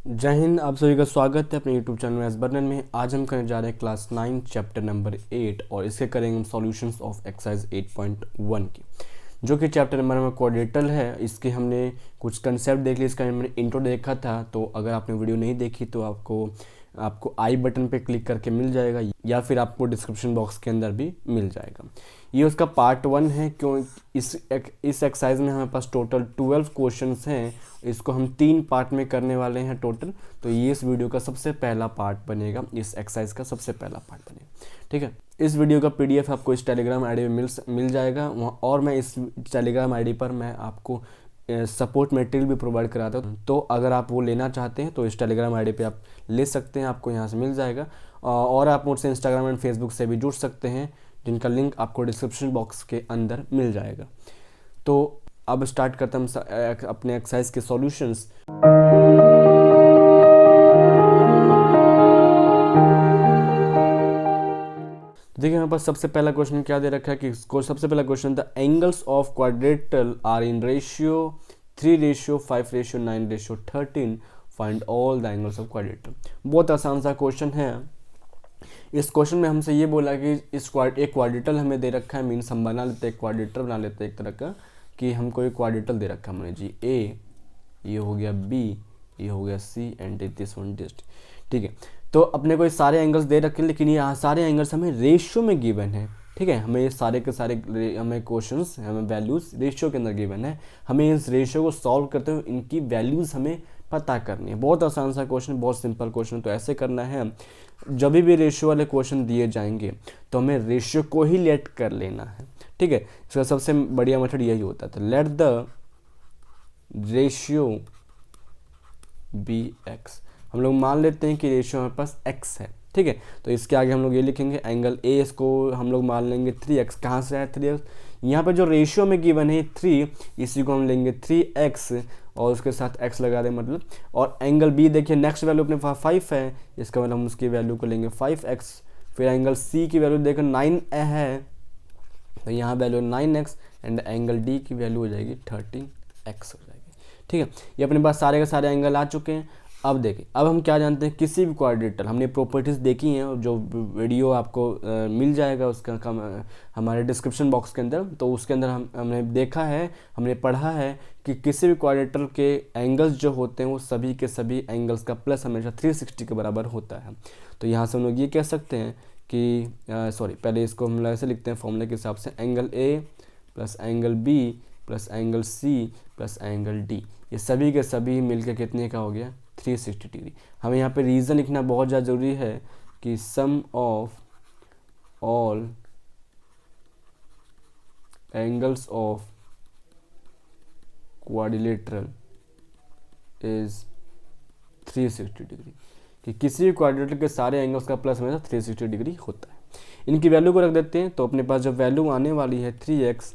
जय हिंद। आप सभी का स्वागत है अपने यूट्यूब चैनल एस बर्नन में। आज हम करने जा रहे हैं क्लास 9 चैप्टर नंबर 8 और इसके करेंगे हम सॉल्यूशंस ऑफ एक्सरसाइज 8.1 की, जो कि चैप्टर नंबर में क्वाड्रेटल है। इसके हमने कुछ कंसेप्ट देख लिए, इसका हमने इंट्रो देखा था। तो अगर आपने वीडियो नहीं देखी तो आपको आई बटन पे क्लिक करके मिल जाएगा या फिर आपको डिस्क्रिप्शन बॉक्स के अंदर भी मिल जाएगा। ये उसका पार्ट 1 है। क्यों इस एक्सरसाइज में हमारे पास टोटल 12 क्वेश्चंस हैं। इसको हम 3 पार्ट में करने वाले हैं टोटल। तो ये इस वीडियो का सबसे पहला पार्ट बनेगा, इस एक्सरसाइज का सबसे पहला पार्ट बनेगा। ठीक है, इस वीडियो का पीडीएफ आपको इस टेलीग्राम आईडी में मिल जाएगा वहाँ, और मैं इस टेलीग्राम आईडी पर मैं आपको सपोर्ट मटेरियल भी प्रोवाइड कराता हूँ। तो अगर आप वो लेना चाहते हैं तो इस टेलीग्राम आईडी पे आप ले सकते हैं, आपको यहाँ से मिल जाएगा। और आप मुझसे इंस्टाग्राम एंड फेसबुक से भी जुड़ सकते हैं, जिनका लिंक आपको डिस्क्रिप्शन बॉक्स के अंदर मिल जाएगा। तो अब स्टार्ट करते हैं अपने एक्सरसाइज के सॉल्यूशंस। देखिए हमारे पास सबसे पहला क्वेश्चन क्या दे रखा है कि सबसे पहला क्वेश्चन था angles of quadrilateral are in ratio 3:5:9:13 find all the angles of quadrilateral. बहुत आसान सा क्वेश्चन है। इस क्वेश्चन में हमसे ये बोला कि एक क्वाड्रेटल हमें दे रखा है, मीन्स हम बना लेते हैं क्वाड्रेटल बना लेते हैं एक तरह का, कि हमको एक क्वाड्रेटल दे रखा है हमने जी ए, ये हो गया बी, ये हो गया सी एंड दिस वन दिस। ठीक है, तो अपने को ये सारे एंगल्स दे रखे, लेकिन ये सारे एंगल्स हमें रेशियो में गिवन है। ठीक है, हमें ये सारे के सारे हमें क्वेश्चंस हमें वैल्यूज रेशियो के अंदर गिवन है। हमें इस रेशियो को सॉल्व करते हुए इनकी वैल्यूज हमें पता करनी है। बहुत आसान सा क्वेश्चन, बहुत सिंपल क्वेश्चन। तो ऐसे करना है, जब भी रेशियो वाले क्वेश्चन दिए जाएंगे तो हमें रेशियो को ही लेट कर लेना है। ठीक है, इसका सबसे बढ़िया मेथड यही होता था, let the ratio be x. हम लोग मान लेते हैं कि रेशियो हमारे पास x है। ठीक है, तो इसके आगे हम लोग ये लिखेंगे एंगल ए, इसको हम लोग मान लेंगे 3x। कहाँ से है 3x? यहाँ पर जो रेशियो में गिवन है 3, इसी को हम लेंगे 3x और उसके साथ x लगा दें मतलब। और एंगल बी देखिए नेक्स्ट वैल्यू अपने पास 5 है, इसका मतलब हम उसकी वैल्यू को लेंगे 5x। फिर एंगल सी की वैल्यू देखो 9 है, तो यहाँ value 9x and angle D की वैल्यू हो जाएगी 13x हो जाएगी। ठीक है, ये अपने पास सारे के सारे एंगल आ चुके हैं। अब देखिए, अब हम क्या जानते हैं, किसी भी क्वाड्रेटल हमने प्रॉपर्टीज़ देखी हैं, जो वीडियो आपको मिल जाएगा उसका हमारे डिस्क्रिप्शन बॉक्स के अंदर। तो उसके अंदर हमने देखा है, हमने पढ़ा है कि किसी भी क्वाड्रेटल के एंगल्स जो होते हैं वो सभी के सभी एंगल्स का प्लस हमेशा 360 के बराबर होता है। तो यहाँ से हम लोग ये कह सकते हैं कि पहले इसको हम ऐसे लिखते हैं फॉर्मूले के हिसाब से, angle A plus angle B plus angle C plus angle D, ये सभी के सभी मिलकर कितने का हो गया 360 डिग्री। हमें यहाँ पे रीज़न लिखना बहुत ज़्यादा ज़रूरी है कि sum of all angles of quadrilateral is 360 degree, कि किसी भी क्वाड्रिलेटरल के सारे एंगल्स का प्लस हमेशा 360 डिग्री होता है। इनकी वैल्यू को रख देते हैं। तो अपने पास जो वैल्यू आने वाली है 3x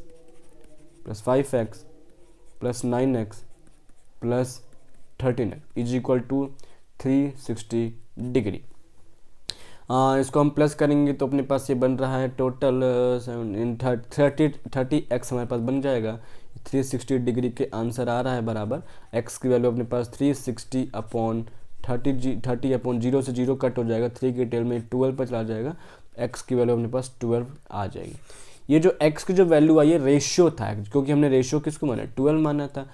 plus 5x plus 9x plus 13x is equal to 360 degree. इसको हम प्लस करेंगे तो अपने पास ये बन रहा है टोटल 30x हमारे पास बन जाएगा। 360 डिग्री के आंसर आ रहा है बराबर, x की वैल्यू अपने पास 360 अपॉन 30 अपॉन 0 से 0 कट हो जाएगा, 3 के टेल में 12 पर चला जाएगा, x की वैल्यू अपने पास 12 आ जाएगी। ये जो x की जो वैल्यू आई है रेशियो था, क्योंकि हमने रेशियो किसको माना 12 माना था,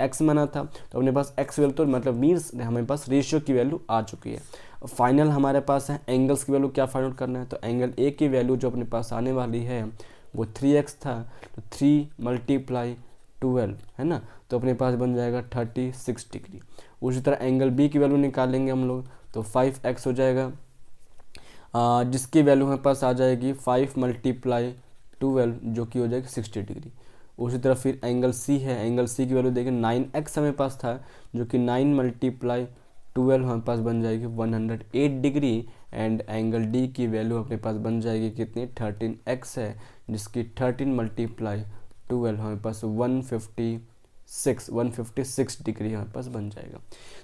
x माना था। तो अपने पास x वैल्यू तो मतलब मीन्स हमारे पास रेशियो की वैल्यू आ चुकी है। फाइनल हमारे पास है एंगल्स की वैल्यू क्या फाइंड आउट करना है। तो एंगल ए की वैल्यू जो अपने पास आने वाली है वो 3x था, तो 3 × 12 है ना, तो अपने पास बन जाएगा 36 डिग्री। उसी तरह एंगल बी की वैल्यू निकालेंगे हम लोग, तो 5x हो जाएगा, जिसकी वैल्यू हमारे पास आ जाएगी 5 × 12 जो कि हो जाएगी 60 डिग्री। उसी तरह फिर एंगल सी है, एंगल सी की वैल्यू देखें 9x हमें पास था, जो कि 9 × 12 हमारे पास बन जाएगी 108 डिग्री। एंड एंगल डी की वैल्यू अपने पास बन जाएगी कितनी 13x है, जिसकी 13 × 12 हमारे पास 156 डिग्री हमारे पास बन जाएगा।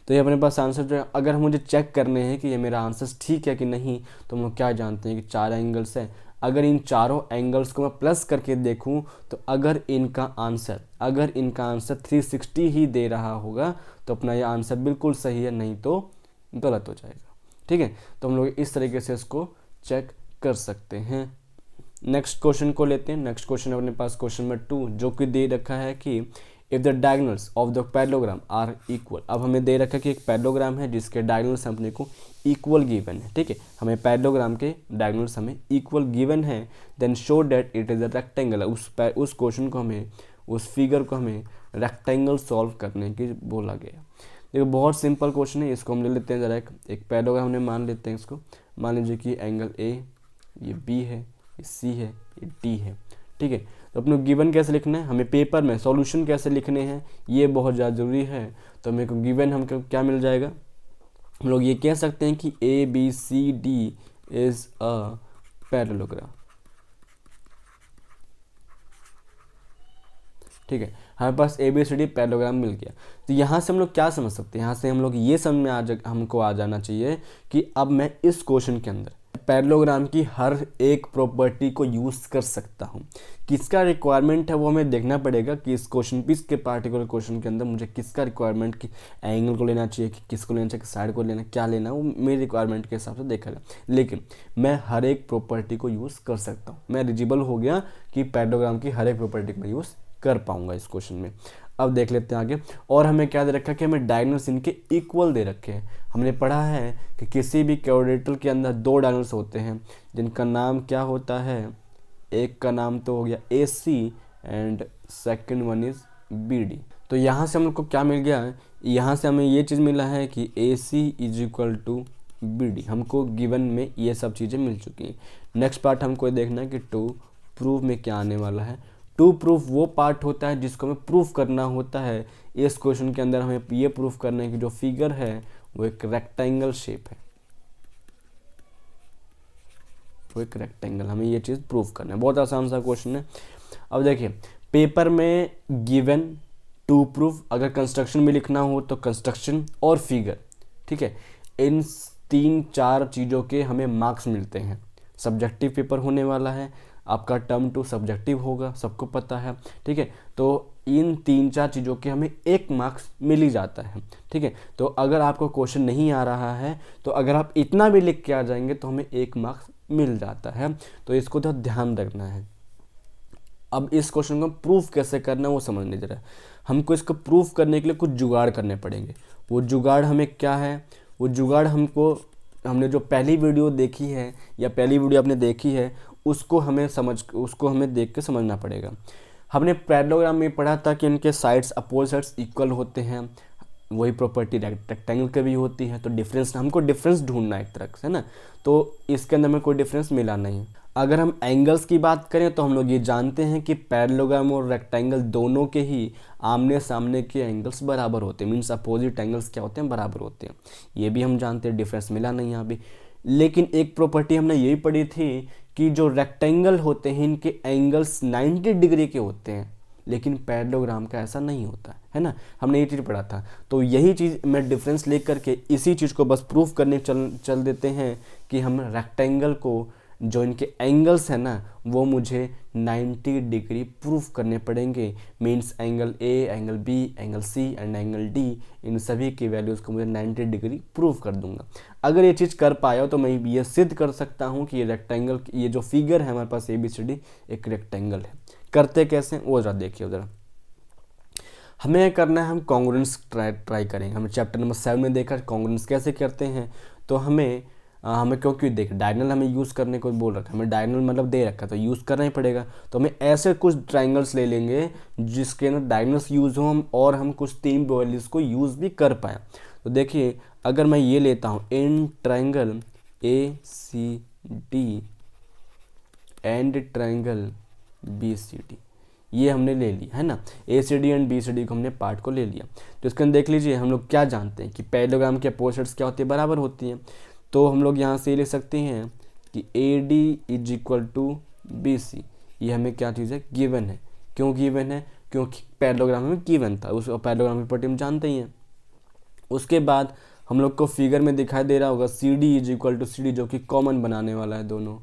तो ये अपने पास आंसर जो है, अगर मुझे चेक करने हैं कि ये मेरा आंसर ठीक है कि नहीं, तो हम लोग क्या जानते हैं कि 4 एंगल्स है, अगर इन चारों एंगल्स को मैं प्लस करके देखूं तो अगर इनका आंसर 360 ही दे रहा होगा तो अपना ये आंसर बिल्कुल सही है, नहीं तो गलत हो जाएगा। ठीक है, तो हम लोग इस तरीके से इसको चेक कर सकते हैं। नेक्स्ट क्वेश्चन को लेते हैं। नेक्स्ट क्वेश्चन अपने पास क्वेश्चन नंबर 2 जो कि दे रखा है कि if the diagonals of the parallelogram are equal. अब हमें दे रखा है कि एक पैरेललोग्राम है जिसके डायगोनल्स अपने को इक्वल गिवन है। ठीक है, हमें पैरेललोग्राम के डायगोनल्स हमें इक्वल गिवन है, then show that it is a rectangle. उस क्वेश्चन को हमें, उस फिगर को हमें रेक्टेंगल सॉल्व करने की बोला गया। देखो बहुत सिंपल क्वेश्चन है, इसको हम ले लेते हैं जरा। एक पैरेललोग्राम हमने मान लेते हैं इसको। मान लीजिए कि एंगल ए ये बी है, ये सी है, ये डी है। ठीक है, तो अपने गिवन कैसे लिखना है, हमें पेपर में सॉल्यूशन कैसे लिखने हैं ये बहुत ज़्यादा ज़रूरी है। तो हमें को गिवन हमको क्या मिल जाएगा, हम लोग ये कह सकते हैं कि A B C D is a parallelogram. ठीक है, हमारे पास A B C D parallelogram मिल गया। तो यहाँ से हम लोग क्या समझ सकते हैं, यहाँ से हम लोग ये समझ में हमको आ जाना चाहिए कि अब मैं इस क्वेश्चन के अंदर पैरेललोग्राम की हर एक प्रॉपर्टी को यूज़ कर सकता हूँ। किसका रिक्वायरमेंट है वो हमें देखना पड़ेगा कि इस क्वेश्चन पे, इसके पार्टिकुलर क्वेश्चन के अंदर मुझे किसका रिक्वायरमेंट, कि एंगल को लेना चाहिए, कि किसको लेना चाहिए, कि साइड को लेना, क्या लेना, वो मेरी रिक्वायरमेंट के हिसाब से देखा जाए। लेकिन मैं हर एक प्रॉपर्टी को यूज़ कर सकता हूँ। मैं एलिजिबल हो गया कि पैरेललोग्राम की हर एक प्रॉपर्टी को मैं यूज़ कर पाऊंगा इस क्वेश्चन में। अब देख लेते हैं आगे। और हमें क्या दे रखा है कि हमें डायगोनल्स इनके इक्वल दे रखे हैं। हमने पढ़ा है कि किसी भी क्वाड्रेटर के अंदर 2 डायगोनल्स होते हैं जिनका नाम क्या होता है, एक का नाम तो हो गया A C and second one is B D. तो यहाँ से हम लोग को क्या मिल गया, यहाँ से हमें ये चीज़ मिला है कि A C is equal to B D. हमको गिवन में ये सब चीज़ें मिल चुकी हैं। नेक्स्ट पार्ट हमको देखना है कि टू प्रूफ में क्या आने वाला है। टू प्रूफ वो पार्ट होता है जिसको हमें प्रूफ करना होता है। इस क्वेश्चन के अंदर हमें ये प्रूफ करना है कि जो फिगर है वो एक रेक्टेंगल शेप है, वो एक रेक्टेंगल, हमें ये चीज़ प्रूफ करना है। बहुत आसान सा क्वेश्चन है। अब देखिए पेपर में गिवन टू प्रूफ, अगर कंस्ट्रक्शन में लिखना हो तो कंस्ट्रक्शन और फिगर। ठीक है, इन 3-4 चीज़ों के हमें मार्क्स मिलते हैं। सब्जेक्टिव पेपर होने वाला है, आपका टर्म 2 सब्जेक्टिव होगा, सबको पता है। ठीक है, तो इन 3-4 चीज़ों के हमें 1 मार्क्स मिल ही जाता है। ठीक है, तो अगर आपको क्वेश्चन नहीं आ रहा है तो अगर आप इतना भी लिख के आ जाएंगे तो हमें 1 मार्क्स मिल जाता है। तो इसको तो ध्यान रखना है। अब इस क्वेश्चन को प्रूफ कैसे करना है वो समझ लीजिए जरा। हमको इसको प्रूफ करने के लिए कुछ जुगाड़ करने पड़ेंगे। वो जुगाड़ हमें क्या है, वो जुगाड़ हमने जो पहली वीडियो देखी है या पहली वीडियो आपने देखी है उसको हमें देख के समझना पड़ेगा। हमने पैरेललोग्राम में पढ़ा था कि इनके साइड्स, अपोजिट साइड्स इक्वल होते हैं। वही प्रॉपर्टी रेक्टेंगल के भी होती है। तो हमको डिफरेंस ढूंढना है एक तरह से, है ना। तो इसके अंदर में कोई डिफरेंस मिला नहीं। अगर हम एंगल्स की बात करें तो हम लोग ये जानते हैं कि पैरेललोग्राम और रेक्टेंगल दोनों के ही आमने सामने के एंगल्स बराबर होते हैं। मीन्स अपोजिट एंगल्स क्या होते हैं, बराबर होते हैं। ये भी हम जानते हैं, डिफरेंस मिला नहीं यहाँ भी। लेकिन एक प्रॉपर्टी हमने यही पढ़ी थी कि जो रेक्टेंगल होते हैं इनके एंगल्स 90 डिग्री के होते हैं, लेकिन पैरेललोग्राम का ऐसा नहीं होता है ना। हमने ये चीज़ पढ़ा था। तो यही चीज़ मैं डिफरेंस लेकर के इसी चीज़ को बस प्रूफ करने चल देते हैं कि हम रेक्टेंगल को, जो इनके एंगल्स हैं ना, वो मुझे 90 डिग्री प्रूफ करने पड़ेंगे। Means angle A, angle B, angle C and angle D, इन सभी की वैल्यूज़ को मुझे 90 डिग्री प्रूफ कर दूंगा। अगर ये चीज़ कर पाया तो मैं ये सिद्ध कर सकता हूँ कि ये रेक्टेंगल, ये जो फिगर है हमारे पास ए बी सी डी, एक रेक्टेंगल है। करते कैसे वो ज़रा देखिए ज़रा। हमें करना है, हम कॉन्ग्रुएंस ट्राई करेंगे। हमें चैप्टर नंबर 7 में देखा कॉन्ग्रुएंस कैसे करते हैं। तो हमें क्योंकि देख डायगोनल हमें यूज़ करने को बोल रखा है, हमें डायगोनल मतलब दे रखा है तो यूज़ करना ही पड़ेगा। तो हमें ऐसे कुछ ट्राइंगल्स ले लेंगे जिसके अंदर डायगोनल्स यूज़ हो और हम कुछ 3 वैल्यूज़ को यूज़ भी कर पाएँ। तो देखिए अगर मैं ये लेता हूँ in triangle A C D and triangle B C D, ये हमने ले लिया है ना। A C D and B C D को हमने पार्ट को ले लिया। तो इसके अंदर देख लीजिए हम लोग क्या जानते हैं कि पैरेललोग्राम के अपोजिट्स क्या होती है, बराबर होती हैं। तो हम लोग यहाँ से ले सकते हैं कि A D is equal to B C. ये हमें क्या चीज़ है, गिवन है। क्यों गिवन है, क्योंकि पैरेललोग्राम में गिवन था, उस पैरेललोग्राम की प्रॉपर्टी हम जानते ही हैं। उसके बाद हम लोग को फिगर में दिखाई दे रहा होगा C D is equal to C D, जो कि कॉमन बनाने वाला है दोनों।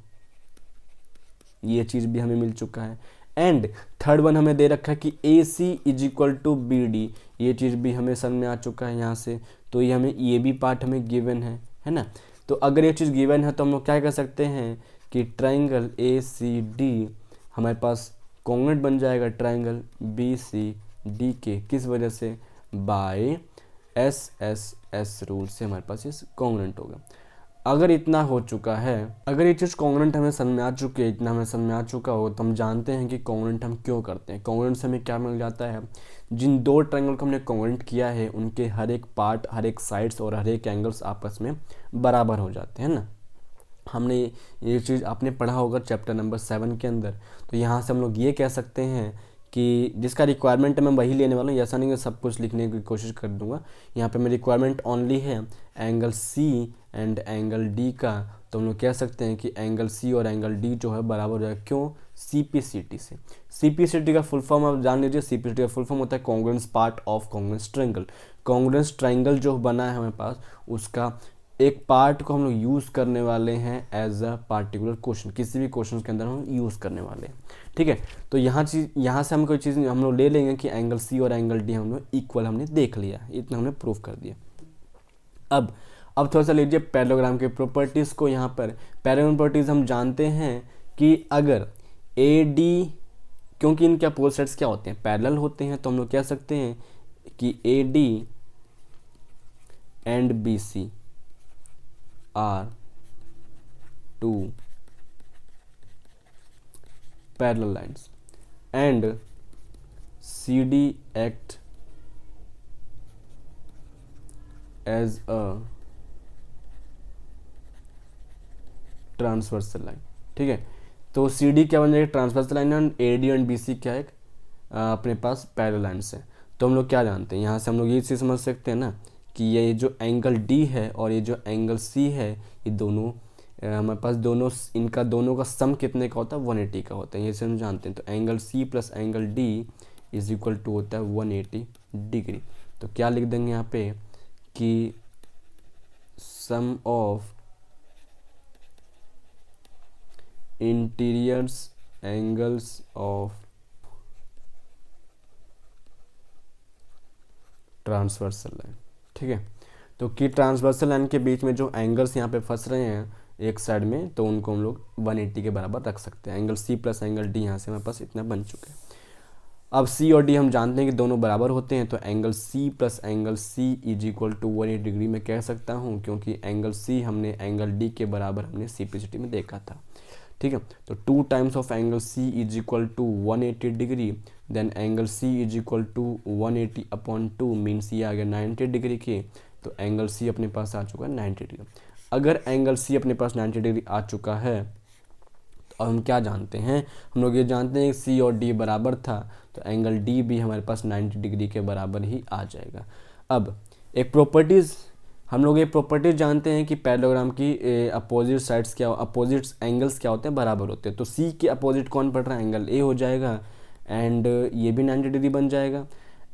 ये चीज़ भी हमें मिल चुका है। एंड थर्ड वन हमें दे रखा है कि A C is equal to B D, ये चीज़ भी हमें समझ में आ चुका है यहाँ से। तो ये हमें ये भी पार्ट हमें गिवन है ना। तो अगर ये चीज़ गिवन है तो हम लोग क्या कर सकते हैं कि ट्राइंगल ए सी डी हमारे पास कॉन्ग्रुएंट बन जाएगा ट्राइंगल बी सी डी के, किस वजह से, by S S S rule से हमारे पास ये कॉन्ग्रुएंट होगा। अगर इतना हो चुका है, अगर ये चीज़ कॉन्ग्रुएंट हमें समझ में आ चुकी है, इतना हमें समझ में आ चुका हो, तो हम जानते हैं कि कॉन्ग्रुएंट हम क्यों करते हैं। कॉन्ग्रुएंट से हमें क्या मिल जाता है, जिन दो ट्रायंगल को हमने कॉन्ग्रुएंट किया है उनके हर एक पार्ट, हर एक साइड्स और हर एक एंगल्स आपस में बराबर हो जाते हैं ना। हमने ये चीज़ आपने पढ़ा होगा चैप्टर नंबर 7 के अंदर। तो यहाँ से हम लोग ये कह सकते हैं कि जिसका रिक्वायरमेंट है मैं वही लेने वाला हूँ, ऐसा नहीं कि सब कुछ लिखने की कोशिश कर दूंगा। यहाँ पे मेरी रिक्वायरमेंट ओनली है angle C and angle D का। तो हम लोग कह सकते हैं कि एंगल सी और एंगल डी जो है बराबर हो जाएगा, क्यों, सी पी सी टी से। सी पी सी टी का फुल फॉर्म आप जान लीजिए, सी पी सी टी का फुल फॉर्म होता है congruence part of congruence triangle. Congruence triangle जो बना है हमारे पास, उसका एक पार्ट को हम लोग यूज़ करने वाले हैं एज अ पार्टिकुलर क्वेश्चन, किसी भी क्वेश्चन के अंदर हम यूज़ करने वाले हैं, ठीक है। तो यहाँ से हम कोई चीज़ हम लोग ले लेंगे कि एंगल सी और एंगल डी हम लोग इक्वल हमने देख लिया, इतना हमने प्रूव कर दिया। अब थोड़ा सा लीजिए पैरेललोग्राम के प्रॉपर्टीज़ को। यहाँ पर पैरेललोग्राम प्रॉपर्टीज़ हम जानते हैं कि अगर ए डी, क्योंकि इनके अपोजिट साइड्स क्या होते हैं, पैरेलल होते हैं, तो हम लोग कह सकते हैं कि A D and B C are two parallel lines and CD act as a transversal line, ठीक है। तो CD क्या बन जाएगा, transversal line, and AD and BC क्या है, अपने पास पैरेलल लाइन्स है। तो हम लोग क्या जानते हैं, यहाँ से हम लोग ये चीज़ समझ सकते हैं ना कि ये जो एंगल D है और ये जो एंगल C है, ये दोनों हमारे पास दोनों, इनका दोनों का सम कितने का होता है, 180 का होता है, ये से हम जानते हैं। तो angle C plus angle D is equal to होता है 180 डिग्री। तो क्या लिख देंगे यहाँ पे कि sum of interiors angles of transversal line, ठीक है। तो कि ट्रांसवर्सल लाइन के बीच में जो एंगल्स यहाँ पे फंस रहे हैं एक साइड में, तो उनको हम लोग 180 के बराबर रख सकते हैं। Angle C plus angle D यहाँ से हमारे पास इतना बन चुके हैं। अब सी और डी हम जानते हैं कि दोनों बराबर होते हैं, तो angle C plus angle C is equal to 180 degree में कह सकता हूँ, क्योंकि एंगल सी हमने एंगल डी के बराबर हमने सिम्प्लिसिटी में देखा था, ठीक है। तो 2 times of angle C is equal to 180 degree, then angle C is equal to 180 upon 2 means ये आ गया 90 डिग्री के। तो एंगल सी अपने पास आ चुका है 90 डिग्री। अगर एंगल सी अपने पास 90 डिग्री आ चुका है, तो अब हम क्या जानते हैं, हम लोग ये जानते हैं कि सी और डी बराबर था, तो एंगल डी भी हमारे पास 90 डिग्री के बराबर ही आ जाएगा। अब एक प्रॉपर्टीज़, हम लोग ये प्रॉपर्टीज जानते हैं कि पैरेललोग्राम की अपोजिट साइड्स क्या, अपोजिट एंगल्स क्या होते हैं, बराबर होते हैं। तो सी के अपोजिट कौन पड़ रहा है, एंगल ए हो जाएगा, एंड ये भी 90 डिग्री बन जाएगा।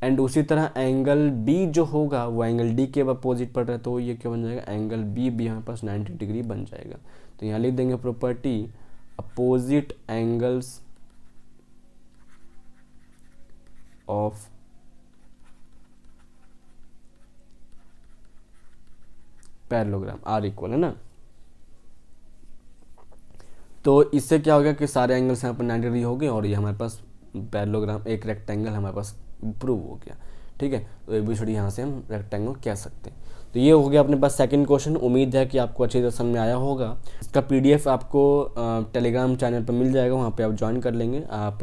एंड उसी तरह एंगल बी जो होगा वो एंगल डी के अपोजिट पड़ रहा है, तो ये क्या बन जाएगा, एंगल बी भी हमारे पास 90 डिग्री बन जाएगा। तो यहाँ लिख देंगे property opposite angles of parallelogram are equal, है ना। तो इससे क्या हो गया कि सारे एंगल्स यहाँ पर 90 डिग्री हो गए और ये हमारे पास पैरेललोग्राम, एक रेक्टेंगल हमारे पास प्रूव हो गया, ठीक है। तो ए बी सी डी यहाँ से हम रेक्टेंगल कह सकते हैं। तो ये हो गया अपने पास सेकंड क्वेश्चन। उम्मीद है कि आपको अच्छी तरह समझ में आया होगा। इसका PDF आपको टेलीग्राम चैनल पर मिल जाएगा, वहाँ पे आप ज्वाइन कर लेंगे आप,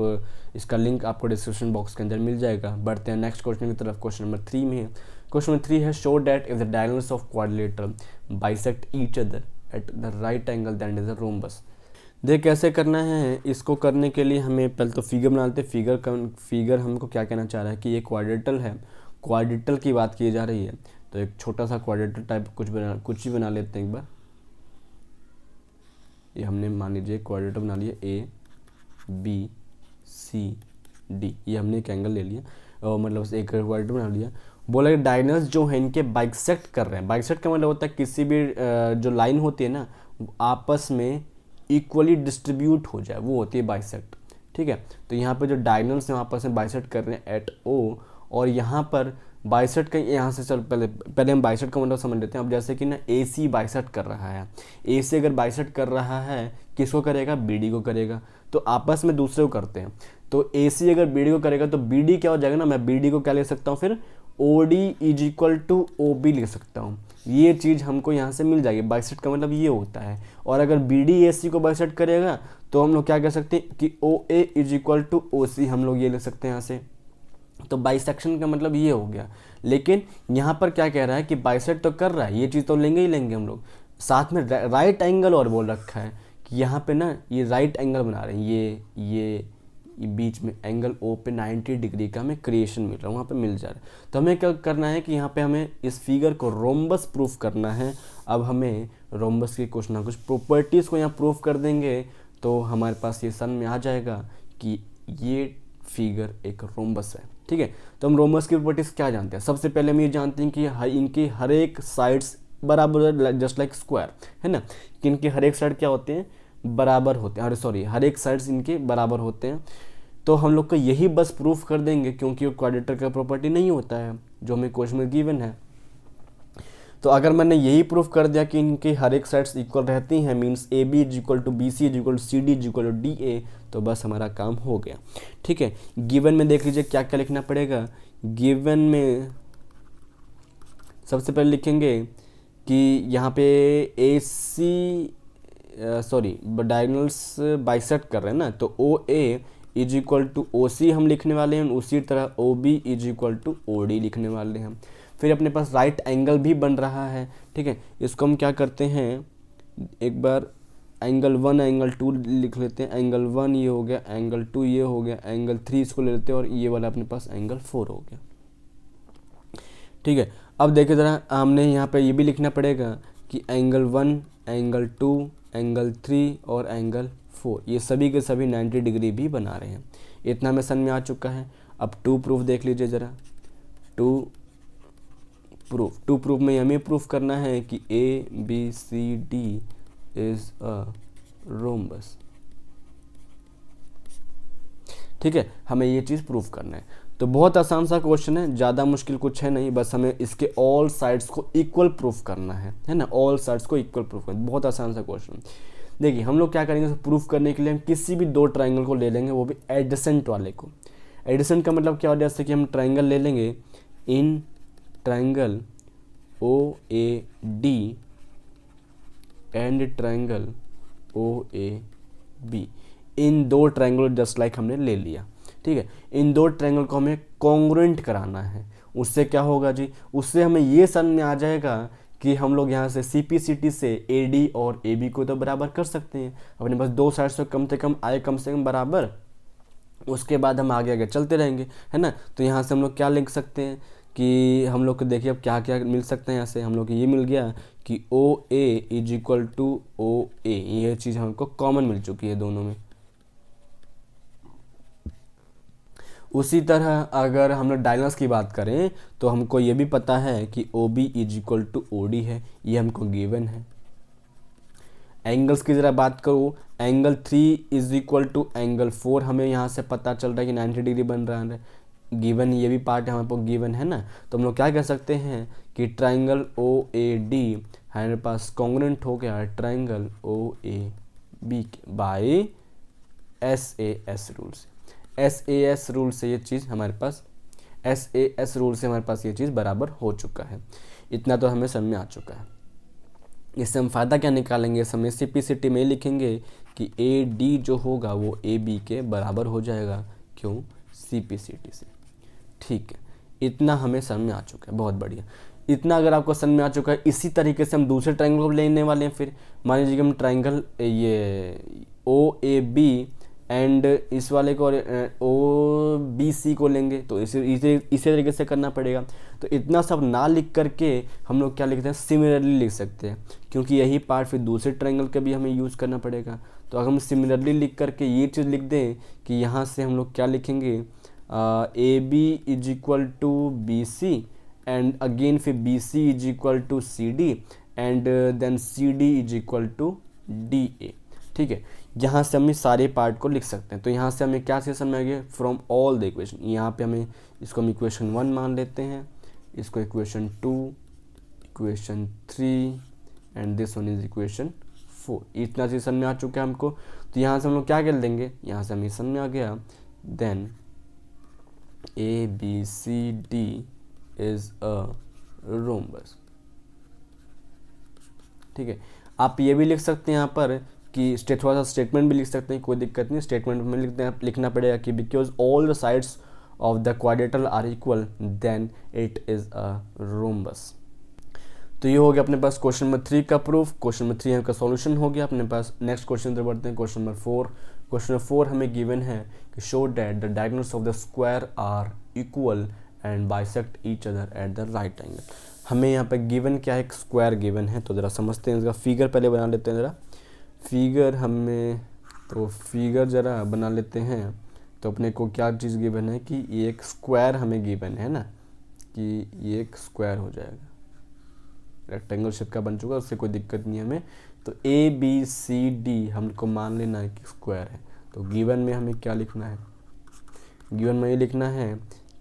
इसका लिंक आपको डिस्क्रिप्शन बॉक्स के अंदर मिल जाएगा। बढ़ते हैं नेक्स्ट क्वेश्चन की तरफ। क्वेश्चन नंबर 3 में है, क्वेश्चन नंबर 3 है, show that if the diagonals of quadrilateral bisect each other at the right angle that is a rhombus. देख कैसे करना है, इसको करने के लिए हमें पहले तो फिगर बना लेते हैं। फिगर हमको क्या कहना चाह रहा है कि ये क्वाड्रेटल है, क्वाड्रेटल की बात की जा रही है। तो एक छोटा सा क्वाड्रेटल टाइप कुछ ही बना लेते हैं एक बार। ये हमने मान लीजिए क्वाड्रेटल बना लिया, ABCD, ये हमने एक एंगल ले लिया और मतलब एक क्वाड्रेटल बना लिया। बोला कि डायगोनल्स जो है इनके बाइसेक्ट कर रहे हैं। बाइसेक्ट का मतलब होता है किसी भी जो लाइन होती है ना, आपस में इक्वली डिस्ट्रीब्यूट हो जाए, वो होती है बाइसेक्ट। ठीक है, तो यहाँ पे जो डायगोनल्स हैं वहाँ पर से बाइसेक्ट कर रहे हैं एट ओ, और यहाँ पर बाइसेक्ट का यहाँ से चल पहले हम बाइसेक्ट का मतलब समझ लेते हैं। अब जैसे कि ना ए सी बाइसेक्ट कर रहा है, ए सी अगर बाइसेक्ट कर रहा है किसको करेगा, बी डी को करेगा, तो आपस में दूसरे को करते हैं। तो ए सी अगर बी डी को करेगा तो बी डी क्या हो जाएगा ना, मैं बी डी को क्या ले सकता हूँ फिर, O D is equal to O B लिख सकता हूँ। ये चीज़ हमको यहाँ से मिल जाएगी, बाइसेक्ट का मतलब ये होता है। और अगर बी डी ए सी को बाइसेक्ट करेगा तो हम लोग क्या कह सकते हैं कि O A is equal to O C, हम लोग ये ले सकते हैं यहाँ से। तो बाइसेक्शन का मतलब ये हो गया। लेकिन यहाँ पर क्या कह रहा है कि बाइसेक्ट तो कर रहा है, ये चीज़ तो लेंगे ही लेंगे हम लोग, साथ में राइट एंगल और बोल रखा है कि यहाँ पे ना ये राइट एंगल बना रहे हैं, ये बीच में एंगल ओ पे 90 डिग्री का हमें क्रिएशन मिल रहा है, वहाँ पे मिल जा रहा है। तो हमें क्या करना है कि यहाँ पे हमें इस फिगर को रोम्बस प्रूफ करना है। अब हमें रोम्बस की कुछ ना कुछ प्रॉपर्टीज़ को यहाँ प्रूफ कर देंगे तो हमारे पास ये सन में आ जाएगा कि ये फिगर एक रोम्बस है। ठीक है, तो हम रोम्बस की प्रॉपर्टीज़ क्या जानते हैं, सबसे पहले हम ये जानते हैं कि इनकी हर एक साइड्स बराबर, जस्ट लाइक स्क्वायर है ना, कि इनके हर एक साइड क्या होते हैं, बराबर होते हैं, अरे सॉरी हर एक साइड्स इनके बराबर होते हैं। तो हम लोग को यही बस प्रूफ कर देंगे, क्योंकि वो क्वाड्रेटर का प्रॉपर्टी नहीं होता है जो हमें क्वेश्चन में गिवन है। तो अगर मैंने यही प्रूफ कर दिया कि इनके हर एक साइड्स इक्वल रहती हैं, means A B is equal to B C is equal to C D is equal to D A, तो बस हमारा काम हो गया। ठीक है, गिवन में देख लीजिए क्या क्या लिखना पड़ेगा। गिवन में सबसे पहले लिखेंगे कि यहाँ पे A C sorry diagonals bisect कर रहे हैं ना, तो O A is equal to O C हम लिखने वाले हैं, उसी तरह O B is equal to O D लिखने वाले हैं। फिर अपने पास राइट एंगल भी बन रहा है। ठीक है, इसको हम क्या करते हैं, एक बार एंगल 1 एंगल 2 लिख लेते हैं। एंगल 1 ये हो गया, एंगल 2 ये हो गया, एंगल 3 इसको ले लेते हैं, और ये वाला अपने पास एंगल 4 हो गया। ठीक है, अब देखिए ज़रा, हमने यहाँ पे ये भी लिखना पड़ेगा कि एंगल 1 एंगल 2 एंगल 3 और एंगल 4 ये सभी के सभी 90 डिग्री भी बना रहे हैं। इतना में सन में आ चुका है। अब टू प्रूफ देख लीजिए ज़रा, टू प्रूफ में हमें प्रूफ करना है कि A B C D is a rhombus. ठीक है, हमें ये चीज़ प्रूफ करना है। तो बहुत आसान सा क्वेश्चन है, ज़्यादा मुश्किल कुछ है नहीं, बस हमें इसके ऑल साइड्स को इक्वल प्रूफ करना है ना, ऑल साइड्स को इक्वल प्रूफ करना, बहुत आसान सा क्वेश्चन। देखिए हम लोग क्या करेंगे, प्रूफ करने के लिए हम किसी भी दो ट्राइंगल को ले लेंगे, वो भी एडजेसेंट वाले को। एडजेसेंट का मतलब क्या हो, जैसे कि हम ट्राइंगल ले लेंगे, in triangle O A D and triangle O A B, इन दो ट्राइंगल जस्ट लाइक हमने ले लिया। ठीक है, इन दो ट्राइंगल को हमें कॉन्ग्रुएंट कराना है। उससे क्या होगा जी, उससे हमें ये सन में आ जाएगा कि हम लोग यहाँ से CPCT से AD और AB को तो बराबर कर सकते हैं। अपने पास दो साइड से कम आए कम से कम बराबर, उसके बाद हम आगे आगे चलते रहेंगे, है ना। तो यहाँ से हम लोग क्या लिख सकते हैं कि हम लोग को देखिए अब क्या क्या मिल सकते हैं। यहाँ से हम लोग को ये मिल गया कि OA is equal to OA, ये चीज़ हमको कॉमन मिल चुकी है दोनों में। उसी तरह अगर हम लोग डायगोनल्स की बात करें तो हमको ये भी पता है कि OB is equal to OD है, ये हमको गिवन है। एंगल्स की ज़रा बात करूँ, angle 3 is equal to angle 4 हमें यहाँ से पता चल रहा है कि 90 डिग्री बन रहा है, गिवन, ये भी पार्ट हमारे पास गिवन है ना। तो हम लोग क्या कह सकते हैं कि ट्राइंगल OAD हमारे पास कॉन्ग्रुएंट हो गया triangle OAB by SAS rule से। SAS रूल से ये चीज़ हमारे पास, SAS रूल से हमारे पास ये चीज़ बराबर हो चुका है। इतना तो हमें समझ में आ चुका है। इससे हम फ़ायदा क्या निकालेंगे, इस समय CPCT में लिखेंगे कि AD जो होगा वो AB के बराबर हो जाएगा। क्यों, CPCT से। ठीक है, इतना हमें समझ में आ चुका है, बहुत बढ़िया। इतना अगर आपको समझ में आ चुका है, इसी तरीके से हम दूसरे ट्राइंगल को लेने वाले हैं। फिर मान लीजिए कि हम ट्राइंगल ये OAB एंड इस वाले को OBC को लेंगे, तो इसी तरीके से करना पड़ेगा। तो इतना सब ना लिख करके हम लोग क्या लिखते हैं, सिमिलरली लिख सकते हैं, क्योंकि यही पार्ट फिर दूसरे ट्राइंगल का भी हमें यूज़ करना पड़ेगा। तो अगर हम सिमिलरली लिख करके ये चीज़ लिख दें कि यहाँ से हम लोग क्या लिखेंगे, AB is equal to BC and again फिर BC is equal to CD and then CD is equal to DA। ठीक है। यहाँ से हम इस सारे पार्ट को लिख सकते हैं। तो यहाँ से हमें क्या सेशन में आ गया, फ्रॉम ऑल द इक्वेशन, यहाँ पे हमें इसको हम इक्वेशन 1 मान लेते हैं, इसको equation 2, equation 3 and this one is equation 4। इतना सेशन में आ चुका है हमको। तो यहाँ से हम लोग क्या कर देंगे, यहाँ से हमें समझ में आ गया, then A B C D is a rhombus. ठीक है। आप ये भी लिख सकते हैं यहाँ पर कि थोड़ा सा स्टेटमेंट भी लिख सकते हैं, कोई दिक्कत नहीं। स्टेटमेंट में लिखना पड़ेगा कि because all the sides of the quadrilateral are equal then it is a rhombus. तो ये हो गया अपने पास क्वेश्चन नंबर 3 का प्रूफ। क्वेश्चन नंबर 3 का सॉल्यूशन हो गया अपने पास। नेक्स्ट क्वेश्चन तरफ बढ़ते हैं, क्वेश्चन नंबर 4। क्वेश्चन नंबर 4 हमें गिवन है कि show that the diagonals of the square are equal and bisect each other at the right angle. हमें यहाँ पे गिवन क्या है, एक स्क्वायर गिवन है। तो ज़रा समझते हैं, इसका फिगर पहले बना लेते हैं। ज़रा फिगर हमें, तो फिगर ज़रा बना लेते हैं। तो अपने को क्या चीज़ गिवन है कि ये एक स्क्वायर हमें गिवन है ना, कि ये एक स्क्वायर हो जाएगा, रेक्टेंगल शेप का बन चुका है, उससे कोई दिक्कत नहीं है हमें। तो ए बी सी डी हमको मान लेना है कि स्क्वायर है। तो गिवन में हमें क्या लिखना है, गिवन में ये लिखना है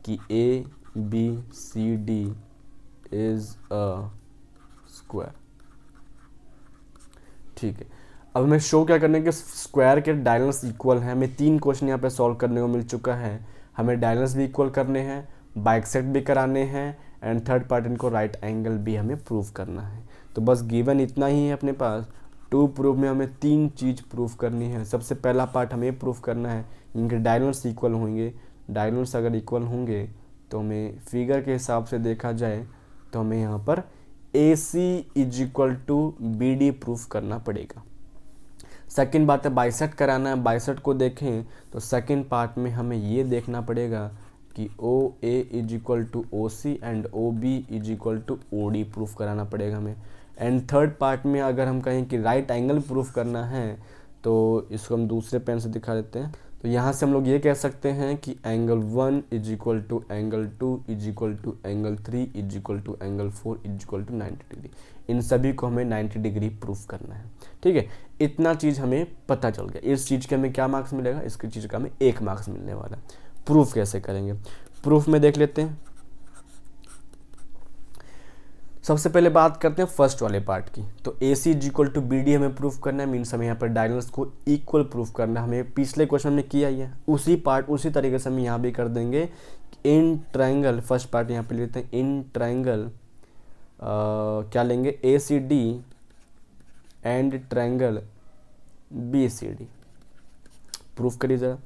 कि A B C D is a square. ठीक है। अब हमें शो क्या करने के, स्क्वायर के डायगोनल्स इक्वल हैं। हमें 3 क्वेश्चन यहाँ पे सॉल्व करने को मिल चुका है। हमें डायगोनल्स भी इक्वल करने हैं, बाइसेक्ट भी कराने हैं, एंड थर्ड पार्ट इनको राइट एंगल भी हमें प्रूव करना है। तो बस गिवन इतना ही है अपने पास। टू प्रूफ में हमें 3 चीज़ प्रूफ करनी है। सबसे पहला पार्ट हमें प्रूफ करना है इनके डायगोनल्स इक्वल होंगे। डायगोनल्स अगर इक्वल होंगे तो हमें फिगर के हिसाब से देखा जाए तो हमें यहाँ पर A C is equal to B D proof करना पड़ेगा। सेकंड बात है बाइसेक्ट कराना है। बाइसेक्ट को देखें तो सेकंड पार्ट में हमें ये देखना पड़ेगा कि O A is equal to O C and O B is equal to O D proof कराना पड़ेगा हमें। एंड थर्ड पार्ट में अगर हम कहें कि राइट एंगल प्रूफ करना है तो इसको हम दूसरे पेन से दिखा देते हैं। तो यहाँ से हम लोग ये कह सकते हैं कि angle 1 is equal to angle 2 is equal to angle 3 is equal to angle 4 is equal to 90 degree. इन सभी को हमें 90 डिग्री प्रूफ करना है। ठीक है, इतना चीज़ हमें पता चल गया। इस चीज़ के हमें क्या मार्क्स मिलेगा, इसकी चीज़ का हमें 1 मार्क्स मिलने वाला। प्रूफ कैसे करेंगे, प्रूफ में देख लेते हैं। सबसे पहले बात करते हैं फर्स्ट वाले पार्ट की। तो A C is equal to B D हमें प्रूफ करना है, मीन्स हमें यहाँ पर डायगोनल्स को इक्वल प्रूफ करना है। हमें पिछले क्वेश्चन में किया ही है, उसी तरीके से हम यहाँ भी कर देंगे। इन ट्रायंगल, फर्स्ट पार्ट यहाँ पे लेते हैं, इन ट्रायंगल क्या लेंगे, A C D and triangle B C D. Proof करिए ज़रा।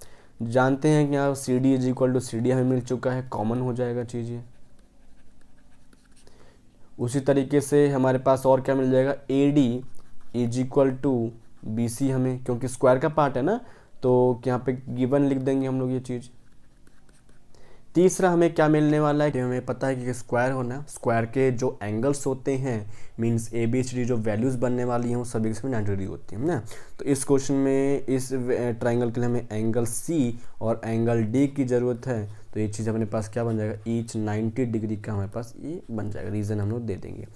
जानते हैं कि यहाँ C D is equal to C D हमें मिल चुका है, कॉमन हो जाएगा चीज़ ये। उसी तरीके से हमारे पास और क्या मिल जाएगा, A D is equal to B C, हमें क्योंकि स्क्वायर का पार्ट है ना तो यहाँ पे गिवन लिख देंगे हम लोग ये चीज़। तीसरा हमें क्या मिलने वाला है कि हमें पता है कि स्क्वायर होना, स्क्वायर के जो एंगल्स होते हैं means A B C D जो वैल्यूज़ बनने वाली हैं वो सभी इसमें 90 डिग्री होती है ना। तो इस क्वेश्चन में इस ट्राइंगल के लिए हमें एंगल सी और एंगल डी की ज़रूरत है। तो ये चीज़ अपने पास क्या बन जाएगा, ईच 90 डिग्री का हमारे पास ये बन जाएगा। रीज़न हम लोग दे देंगे।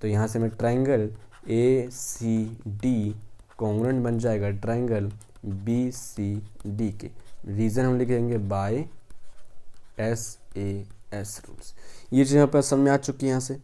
तो यहाँ से हमें triangle A C D congruent बन जाएगा ट्राइंगल बी सी डी के। रीज़न हम लिखेंगे बाय SAS रूल्स। ये चीज़ यहाँ पर समझ में आ चुकी है। यहाँ से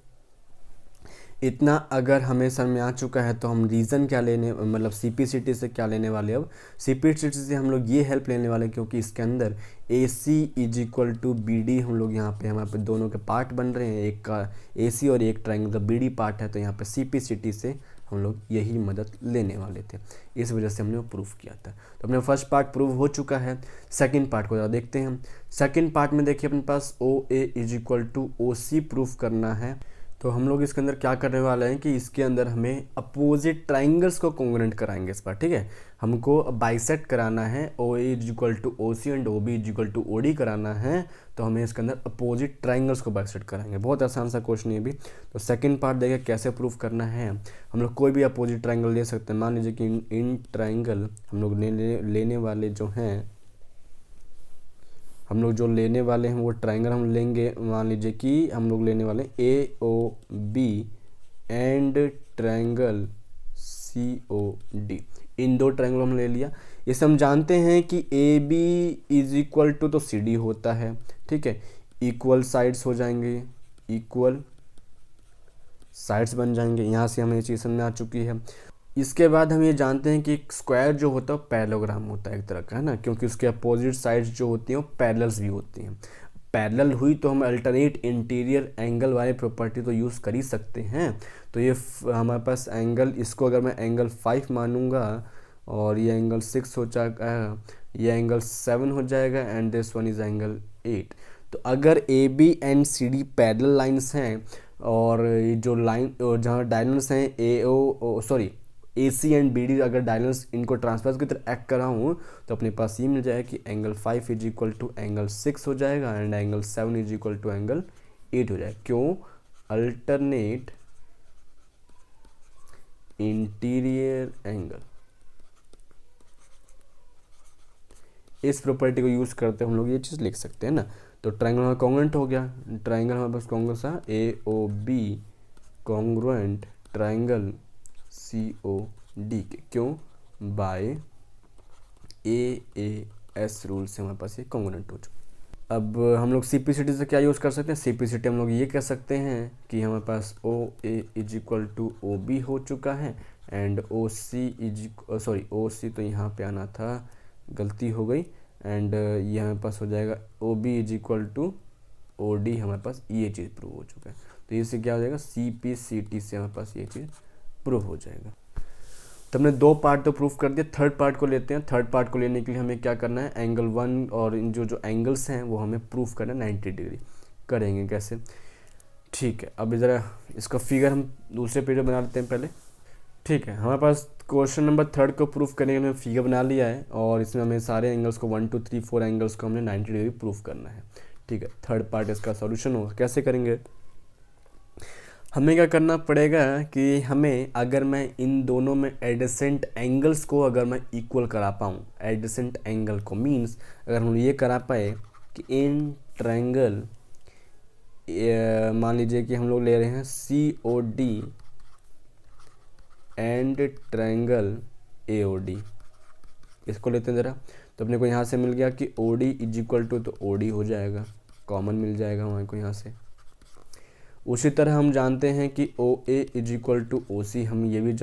इतना अगर हमें समझ में आ चुका है तो हम रीज़न क्या लेने, मतलब CPCT से क्या लेने वाले। अब CPCT से हम लोग ये हेल्प लेने वाले क्योंकि इसके अंदर AC is equal to BD हम लोग यहाँ पे हमारे पे दोनों के पार्ट बन रहे हैं, एक का AC और एक ट्राइंगल का BD पार्ट है। तो यहाँ पे CPCT से हम लोग यही मदद लेने वाले थे, इस वजह से हमने प्रूफ किया था। तो अपने फर्स्ट पार्ट प्रूव हो चुका है। सेकंड पार्ट को ज़रा देखते हैं हम। सेकंड पार्ट में देखिए अपने पास OA is equal to OC proof करना है। तो हम लोग इसके अंदर क्या करने वाले हैं कि इसके अंदर हमें अपोजिट ट्राइंगल्स को कॉन्ग्रुएंट कराएंगे इस पर। ठीक है, हमको बाइसेक्ट कराना है, OA is equal to OC and OB is equal to OD कराना है। तो हमें इसके अंदर अपोजिट ट्राइंगल्स को बाइसेक्ट कराएंगे। बहुत आसान सा क्वेश्चन है भी। तो सेकंड पार्ट देखिए कैसे प्रूफ करना है। हम लोग कोई भी अपोजिट ट्राइंगल ले सकते हैं। मान लीजिए कि इन ट्राइंगल हम लोग लेने वाले जो हैं, हम लोग जो लेने वाले हैं वो ट्राइंगल हम लेंगे। मान लीजिए कि हम लोग लेने वाले AOB एंड ट्राइंगल COD। इन दो ट्रायंगल हमने ले लिया। इसे हम जानते हैं कि AB इज इक्वल टू तो CD होता है, ठीक है, इक्वल साइड्स हो जाएंगे, इक्वल साइड्स बन जाएंगे। यहाँ से हमें ये चीज़ समझ में आ चुकी है। इसके बाद हम ये जानते हैं कि स्क्वायर जो होता है पैरेललोग्राम होता है एक तरह का, है ना, क्योंकि उसके अपोजिट साइड्स जो होती हैं वो पैरेलल्स भी होती हैं। पैरेलल हुई तो हम अल्टरनेट इंटीरियर एंगल वाली प्रॉपर्टी तो यूज़ कर ही सकते हैं। तो ये हमारे पास एंगल, इसको अगर मैं एंगल 5 मानूंगा और ये एंगल 6 हो जाएगा, ये एंगल 7 हो जाएगा and this one is angle 8। तो अगर AB and CD parallel lines हैं और ये जो लाइन जहाँ डायगोनल्स हैं AC एंड BD, अगर डायगोनल्स इनको ट्रांसफर की तरह एक्ट करा हूँ तो अपने पास ये मिल जाएगा कि angle 5 is equal to angle 6 हो जाएगा and angle 7 is equal to angle 8 हो जाएगा। क्यों? अल्टरनेट इंटीरियर एंगल, इस प्रॉपर्टी को यूज करते हम लोग ये चीज़ लिख सकते हैं ना। तो ट्रायंगल हमारा कॉन्ग्रुएंट हो गया। ट्रायंगल हमारे पास कौन सा? AOB कॉन्ग्रुएंट ट्रायंगल COD के। क्यों? बाय AAS रूल से हमारे पास ये कॉन्ग्रुएंट हो चुका। अब हम लोग CPCT से क्या यूज़ कर सकते हैं? CPCT हम लोग ये कह सकते हैं कि हमारे पास OA is equal to OB हो चुका है एंड OC तो यहाँ पे आना था, गलती हो गई, एंड ये हमारे पास हो जाएगा OB is equal to OD। हमारे पास ये चीज़ प्रूव हो चुका है। तो इससे क्या हो जाएगा? CPCT से हमारे पास ये चीज़ प्रूव हो जाएगा। तो हमने 2 पार्ट तो प्रूफ कर दिया, थर्ड पार्ट को लेते हैं। थर्ड पार्ट को लेने के लिए हमें क्या करना है? एंगल 1 और इन जो एंगल्स हैं वो हमें प्रूफ करना है 90 डिग्री। करेंगे कैसे? ठीक है, अब ज़रा इसका फिगर हम दूसरे पेज में बना लेते हैं पहले। ठीक है, हमारे पास क्वेश्चन नंबर 3 को प्रूफ करने के लिए हमने फिगर बना लिया है और इसमें हमें सारे एंगल्स को 1 2 3 4 एंगल्स को हमने 90 डिग्री प्रूफ करना है। ठीक है, थर्ड पार्ट इसका सॉल्यूशन होगा। कैसे करेंगे? हमें क्या करना पड़ेगा कि हमें, अगर मैं इन दोनों में एडजेसेंट एंगल्स को अगर मैं इक्वल करा पाऊँ, एडजेसेंट एंगल को मीन्स अगर हम ये करा पाए कि इन ट्रायंगल, मान लीजिए कि हम लोग ले रहे हैं COD एंड ट्रायंगल AOD, इसको लेते हैं ज़रा। तो अपने को यहाँ से मिल गया कि OD इज इक्वल टू, तो OD हो जाएगा, कॉमन मिल जाएगा हमारे को यहाँ से। उसी तरह हम जानते हैं कि OA is equal to OC, हम ये भी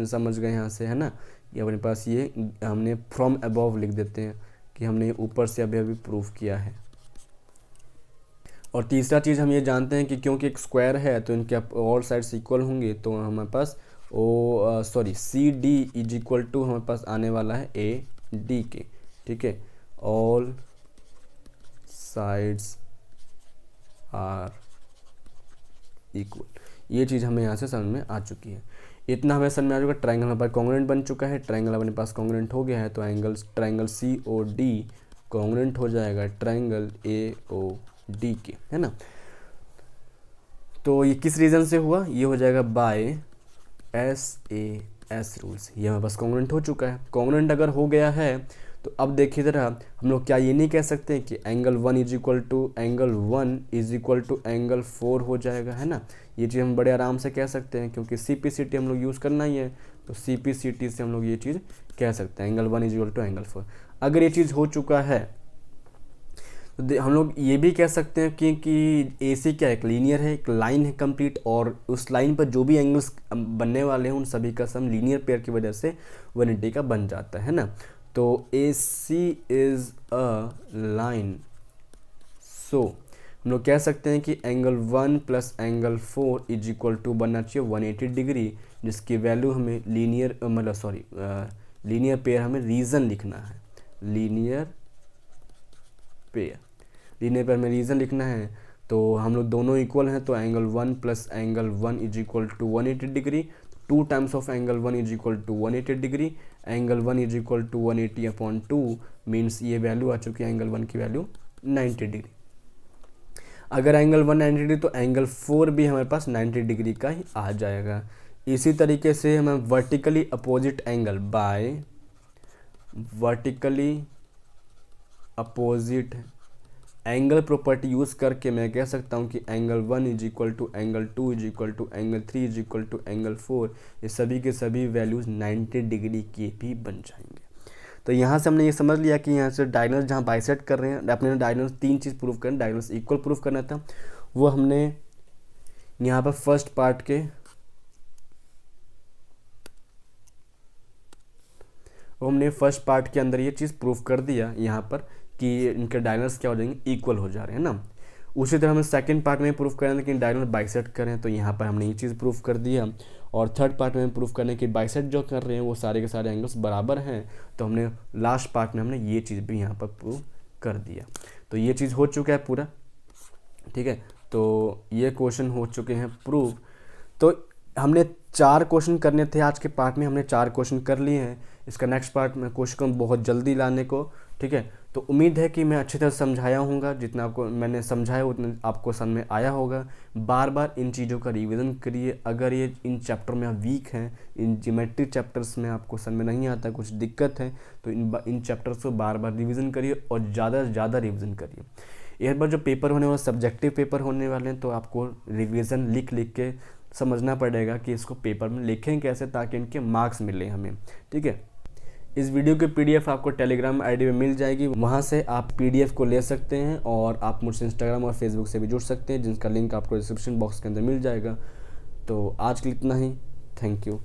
समझ गए यहाँ से, है ना। ये अपने पास ये हमने फ्रॉम अबव लिख देते हैं कि हमने ऊपर से अभी अभी प्रूफ किया है। और तीसरा चीज़ हम ये जानते हैं कि क्योंकि एक स्क्वायर है तो इनके ऑल साइड्स इक्वल होंगे, तो हमारे पास CD इज इक्वल टू हमारे पास आने वाला है AD के। ठीक है, ऑल साइड्स आर इक्वल, ये चीज़ हमें यहाँ से समझ में आ चुकी है। इतना हमें समझ में आ चुका। ट्रायंगल हमारे पास कॉन्ग्रुएंट बन चुका है, ट्रायंगल अपने पास कॉन्ग्रुएंट हो गया है, तो ट्रायंगल COD कॉन्ग्रुएंट हो जाएगा ट्रायंगल AOD के, है ना। तो ये किस रीज़न से हुआ? ये हो जाएगा बाय SAS रूल से। ये हमारे पास कॉन्ग्रुएंट हो चुका है। कॉन्ग्रुएंट अगर हो गया है तो अब देखिए ज़रा, हम लोग क्या ये नहीं कह सकते कि angle 1 is equal to angle 4 हो जाएगा, है ना। ये चीज़ हम बड़े आराम से कह सकते हैं क्योंकि CPCT हम लोग यूज़ करना ही है, तो CPCT से हम लोग ये चीज़ कह सकते हैं, angle 1 is equal to angle 4। अगर ये चीज़ हो चुका है तो हम लोग ये भी कह सकते हैं कि AC क्या, एक लीनियर है, एक लाइन है कंप्लीट, और उस लाइन पर जो भी एंगल्स बनने वाले हैं उन सभी का सम लीनियर पेयर की वजह से 180 का बन जाता है ना। तो AC is a line, so हम लोग कह सकते हैं कि angle 1 plus angle 4 is equal to बनना चाहिए 180 डिग्री, जिसकी वैल्यू हमें लीनियर पेयर हमें रीज़न लिखना है। लीनियर पेयर में रीज़न लिखना है, तो हम लोग दोनों इक्वल हैं, तो angle 1 plus angle 1 is equal to 180 degree, 2 times of angle 1 is equal to 180 degree, angle 1 is equal to 180/2 means ये वैल्यू आ चुकी है, एंगल 1 की वैल्यू 90 डिग्री। अगर एंगल 1 90 डिग्री तो एंगल 4 भी हमारे पास 90 डिग्री का ही आ जाएगा। इसी तरीके से हमें vertically opposite angle by vertically opposite angle property use करके मैं कह सकता हूँ कि angle 1 is equal to angle 2 is equal to angle 3 is equal to angle 4, ये सभी के सभी वैल्यूज़ 90 डिग्री के भी बन जाएंगे। तो यहाँ से हमने ये समझ लिया कि यहाँ से डायगोनल जहाँ बाइसेक्ट कर रहे हैं, अपने डायगोनल 3 चीज़ प्रूव करना, डायगोनल इक्वल प्रूव करना था, वो हमने यहाँ पर फर्स्ट पार्ट के अंदर ये चीज़ प्रूव कर दिया यहाँ पर कि इनके डायगोनल्स क्या हो जाएंगे, इक्वल हो जा रहे हैं ना। उसी तरह हमें सेकंड पार्ट में प्रूफ करना है कि डायगोनल बाइसेक्ट करें, तो यहाँ पर हमने ये चीज़ प्रूफ कर दिया। और थर्ड पार्ट में प्रूफ करने की बाइसेक्ट जो कर रहे हैं वो सारे के सारे एंगल्स बराबर हैं, तो हमने लास्ट पार्ट में हमने ये चीज़ भी यहाँ पर प्रूव कर दिया। तो ये चीज़ हो चुका है पूरा, ठीक है। तो ये क्वेश्चन हो चुके हैं प्रूव। तो हमने 4 क्वेश्चन करने थे आज के पार्ट में, हमने 4 क्वेश्चन कर लिए हैं। इसका नेक्स्ट पार्ट में कोशिश करूँ बहुत जल्दी लाने को, ठीक है। तो उम्मीद है कि मैं अच्छी तरह समझाया हूँगा, जितना आपको मैंने समझाया उतना आपको समझ में आया होगा। बार बार इन चीज़ों का रिवीजन करिए। अगर ये इन चैप्टर में आप वीक हैं, इन ज्योमेट्री चैप्टर्स में आपको समझ में नहीं आता, कुछ दिक्कत है, तो इन चैप्टर्स को बार बार रिविज़न करिए और ज़्यादा से ज़्यादा रिविज़न करिए। एक बार जो पेपर होने वाला, सब्जेक्टिव पेपर होने वाले हैं, तो आपको रिवीजन लिख के समझना पड़ेगा कि इसको पेपर में लिखें कैसे, ताकि इनके मार्क्स मिले हमें, ठीक है। इस वीडियो की पीडीएफ आपको टेलीग्राम आईडी में मिल जाएगी, वहाँ से आप पीडीएफ को ले सकते हैं और आप मुझसे इंस्टाग्राम और फेसबुक से भी जुड़ सकते हैं, जिसका लिंक आपको डिस्क्रिप्शन बॉक्स के अंदर मिल जाएगा। तो आज के लिए इतना ही, थैंक यू।